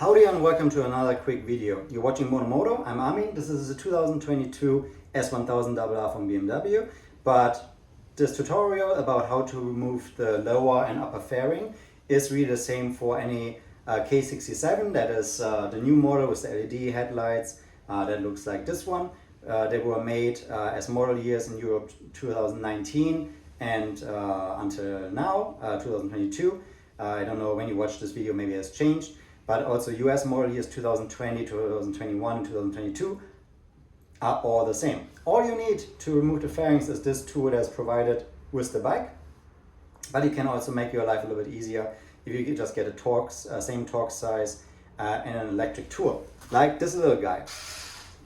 Howdy and welcome to another quick video. You're watching Moto. I'm Armin. This is a 2022 S1000 RR from BMW. But this tutorial about how to remove the lower and upper fairing is really the same for any K67. That is the new model with the LED headlights that looks like this one. They were made as model years in Europe 2019 and until now, 2022. I don't know when you watch this video, maybe it has changed. But also US model years 2020, 2021, and 2022 are all the same. All you need to remove the fairings is this tool that's provided with the bike. But you can also make your life a little bit easier if you just get a same torque size and an electric tool. Like this little guy.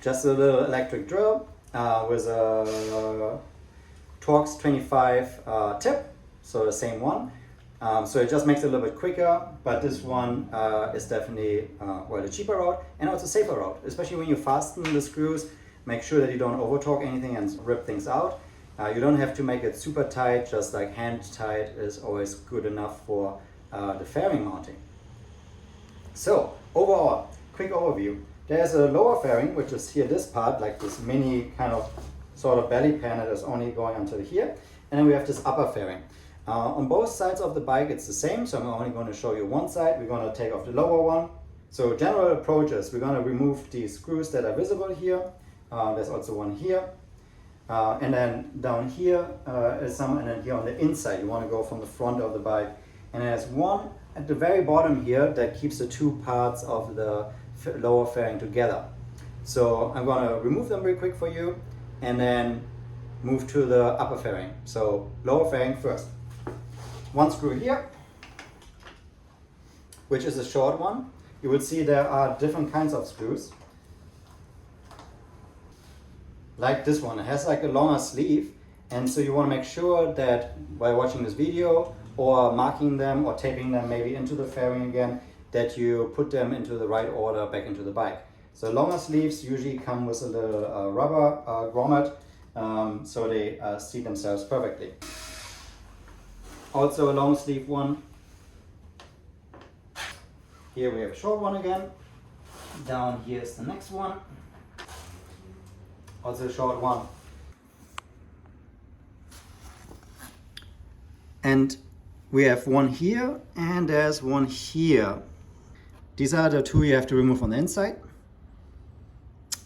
Just a little electric drill with a Torx 25 tip, so the same one. So it just makes it a little bit quicker, but this one is definitely the cheaper route and also safer route, especially when you fasten the screws. Make sure that you don't over torque anything and rip things out. You don't have to make it super tight, just like hand tight is always good enough for the fairing mounting. So overall, quick overview. There's a lower fairing, which is here, this part, like this mini kind of sort of belly pan that is only going until here. And then we have this upper fairing. On both sides of the bike it's the same, so I'm only going to show you one side. We're going to take off the lower one. So general approach is we're going to remove these screws that are visible here. There's also one here. And then down here is some, and then here on the inside you want to go from the front of the bike. And there's one at the very bottom here that keeps the two parts of the lower fairing together. So I'm going to remove them real quick for you and then move to the upper fairing. So lower fairing first. One screw here, which is a short one. You will see there are different kinds of screws. Like this one, it has like a longer sleeve, and so you want to make sure that while watching this video or marking them or taping them maybe into the fairing again, that you put them into the right order back into the bike. So longer sleeves usually come with a little rubber grommet, so they seat themselves perfectly. Also a long sleeve one. Here we have a short one again. Down here is the next one. Also a short one. And we have one here and there's one here. These are the two you have to remove on the inside.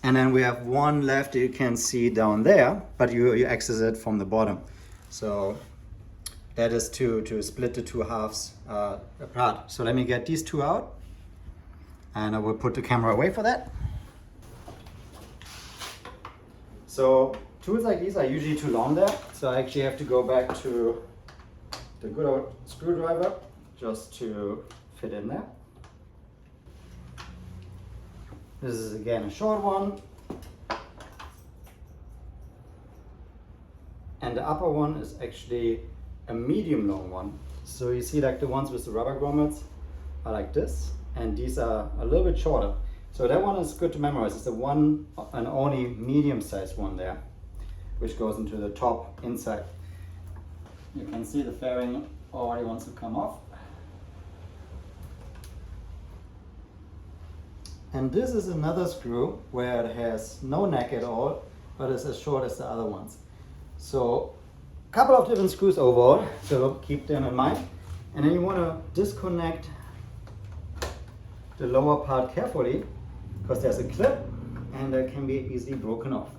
And then we have one left that you can see down there, but you access it from the bottom. So that is to split the two halves apart. So let me get these two out and I will put the camera away for that. So tools like these are usually too long there, so I actually have to go back to the good old screwdriver just to fit in there. This is again a short one. And the upper one is actually a medium long one. So you see like the ones with the rubber grommets are like this, and these are a little bit shorter. So that one is good to memorize. It's the one and only medium sized one there, which goes into the top inside. You can see the fairing already wants to come off. And this is another screw where it has no neck at all, but it's as short as the other ones. So a couple of different screws overall, so keep them in mind. And then you want to disconnect the lower part carefully, because there's a clip and that can be easily broken off.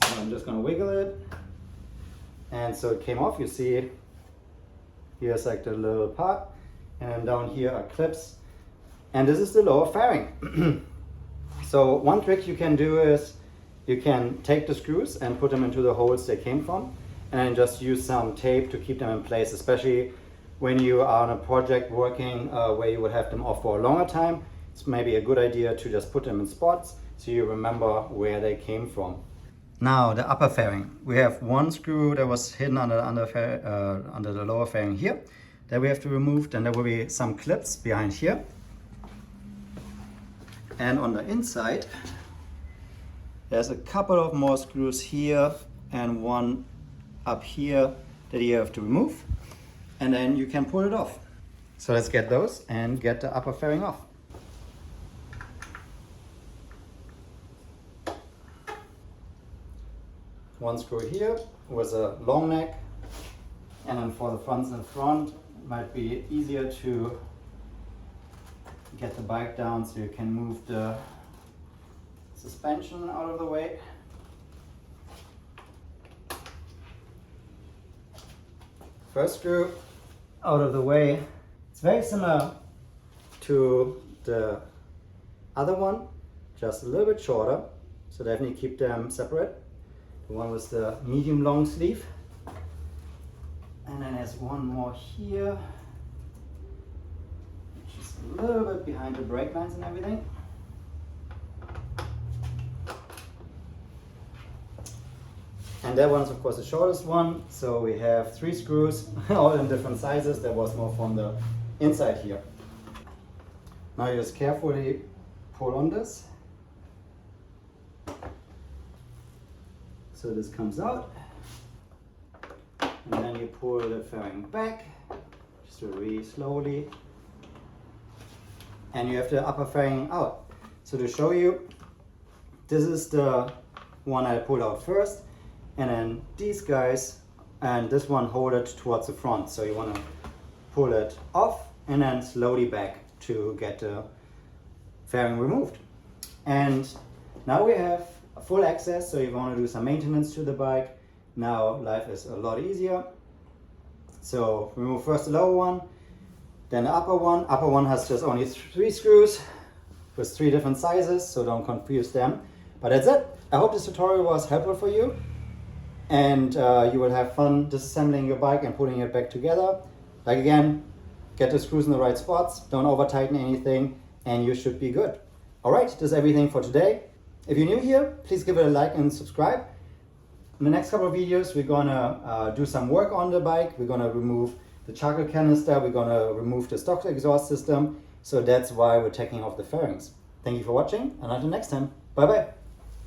So I'm just going to wiggle it, and so it came off. You see here's like the little part, and down here are clips, and this is the lower fairing. So one trick you can do is you can take the screws and put them into the holes they came from, and then just use some tape to keep them in place, especially when you are on a project working where you would have them off for a longer time. It's maybe a good idea to just put them in spots so you remember where they came from. Now the upper fairing. We have one screw that was hidden under the lower fairing here that we have to remove. Then there will be some clips behind here. And on the inside, there's a couple of more screws here and one up here that you have to remove. And then you can pull it off. So let's get those and get the upper fairing off. one screw here with a long neck, and then for the fronts in front, it might be easier to get the bike down so you can move the suspension out of the way. First screw out of the way. It's very similar to the other one, just a little bit shorter, so definitely keep them separate. The one with the medium long sleeve. And then there's one more here, which is a little bit behind the brake lines and everything. And that one's of course the shortest one, so we have 3 screws, all in different sizes. There was more from the inside here. Now you just carefully pull on this, so this comes out, and then you pull the fairing back, just really slowly, and you have the upper fairing out. So to show you, this is the one I pulled out first. And then these guys and this one hold it towards the front. So you want to pull it off and then slowly back to get the fairing removed. And now we have full access, so you want to do some maintenance to the bike. Now life is a lot easier. So remove first the lower one, then the upper one. Upper one has just only 3 screws with 3 different sizes, so don't confuse them. But that's it. I hope this tutorial was helpful for you. And you will have fun disassembling your bike and putting it back together. Like again, get the screws in the right spots, don't over tighten anything, and you should be good. Alright, this is everything for today. If you're new here, please give it a like and subscribe. In the next couple of videos, we're gonna do some work on the bike. We're gonna remove the charcoal canister, we're gonna remove the stock exhaust system. So that's why we're taking off the fairings. Thank you for watching, and until next time, bye bye.